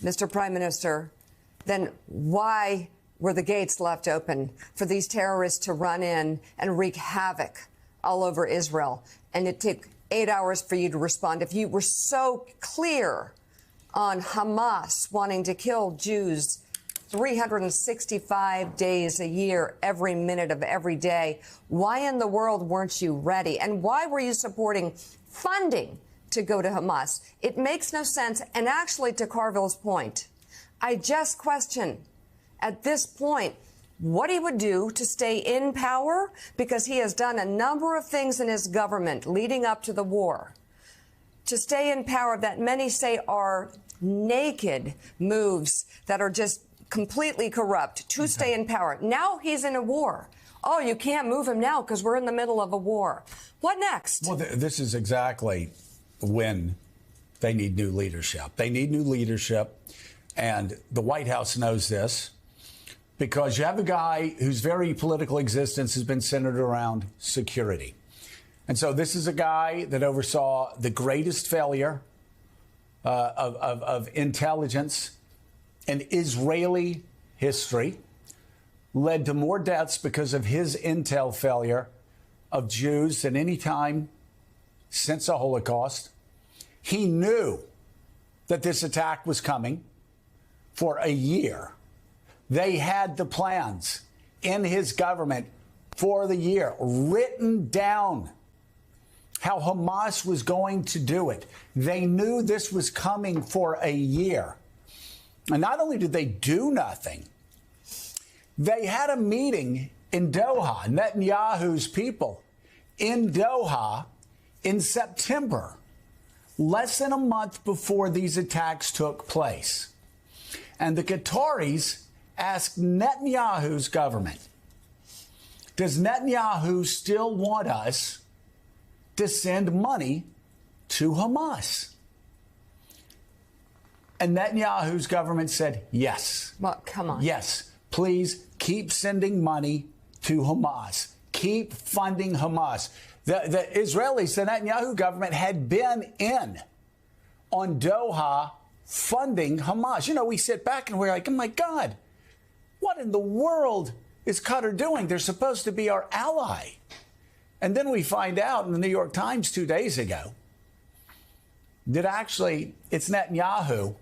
Mr. Prime Minister, then why were the gates left open for these terrorists to run in and wreak havoc all over Israel? And it took 8 hours for you to respond. If you were so clear on Hamas wanting to kill Jews 365 days a year, every minute of every day, why in the world weren't you ready? And why were you supporting funding to go to Hamas? It makes no sense. And actually, to Carville's point, I just question at this point what he would do to stay in power, because he has done a number of things in his government leading up to the war to stay in power that many say are naked moves that are just completely corrupt to stay in power. Now he's in a war. Oh, you can't move him now because we're in the middle of a war. What next? Well, this is exactly when they need new leadership. They need new leadership, and the White House knows this, because you have a guy whose very political existence has been centered around security. And so this is a guy that oversaw the greatest failure of intelligence in Israeli history, led to more deaths because of his intel failure of Jews than any time since the Holocaust. He knew that this attack was coming for a year. They had the plans in his government for the year, written down how Hamas was going to do it. They knew this was coming for a year. And not only did they do nothing, they had a meeting in Doha, Netanyahu's people, in Doha in September, less than a month before these attacks took place. And the Qataris asked Netanyahu's government, does Netanyahu still want us to send money to Hamas? And Netanyahu's government said, yes. Well, come on. Yes, please keep sending money to Hamas. Keep funding Hamas. The Israelis, the Netanyahu government, had been in on Doha funding Hamas. You know, we sit back and we're like, oh, my God, what in the world is Qatar doing? They're supposed to be our ally. And then we find out in the New York Times 2 days ago that actually it's Netanyahu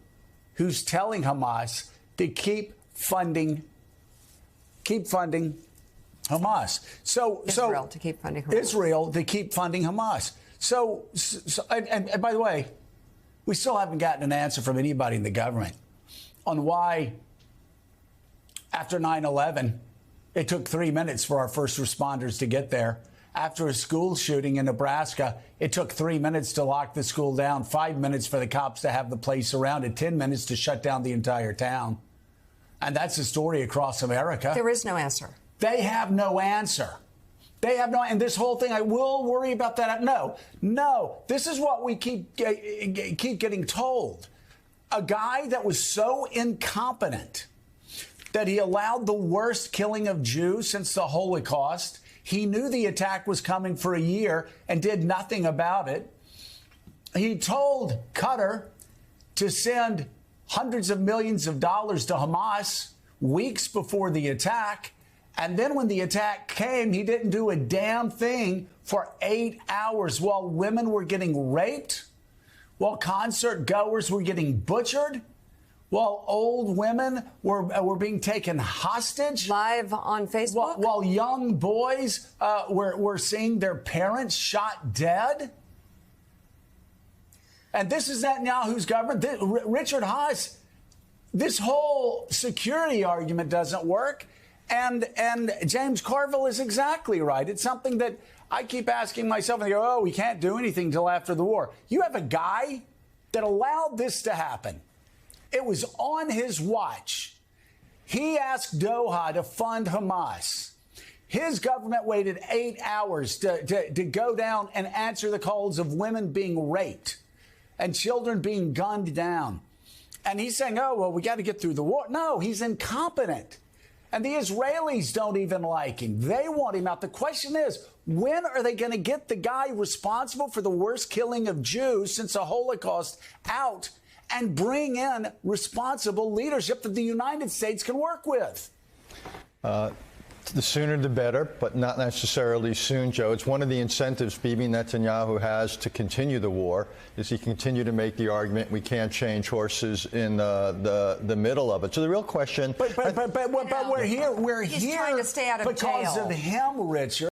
who's telling Hamas to keep funding Hamas. So Israel to keep funding Hamas. Israel to keep funding Hamas. So and by the way, we still haven't gotten an answer from anybody in the government on why, after 9/11, it took 3 minutes for our first responders to get there. After a school shooting in Nebraska, it took 3 minutes to lock the school down, 5 minutes for the cops to have the place surrounded, 10 minutes to shut down the entire town. And that's the story across America. There is no answer. They have no answer. They have no, and this whole thing, I will worry about that. No, this is what we keep getting told. A guy that was so incompetent that he allowed the worst killing of Jews since the Holocaust. He knew the attack was coming for a year and did nothing about it. He told Qatar to send hundreds of millions of dollars to Hamas weeks before the attack. And then when the attack came, he didn't do a damn thing for 8 hours while women were getting raped, while concert goers were getting butchered, while old women were being taken hostage. Live on Facebook? While young boys were seeing their parents shot dead. And this is Netanyahu's government. Richard Haas, this whole security argument doesn't work. And James Carville is exactly right. It's something that I keep asking myself, and they go, oh, we can't do anything until after the war. You have a guy that allowed this to happen. It was on his watch. He asked Doha to fund Hamas. His government waited 8 hours to go down and answer the calls of women being raped and children being gunned down. And he's saying, oh, well, we got to get through the war. No, he's incompetent. And the Israelis don't even like him. They want him out. The question is, when are they going to get the guy responsible for the worst killing of Jews since the Holocaust out and bring in responsible leadership that the United States can work with. The sooner the better, but not necessarily soon, Joe. It's one of the incentives Bibi Netanyahu has to continue the war, is he continue to make the argument we can't change horses in the middle of it. So the real question... But we're here. We're He's here trying to stay out of because jail. of him, Richard.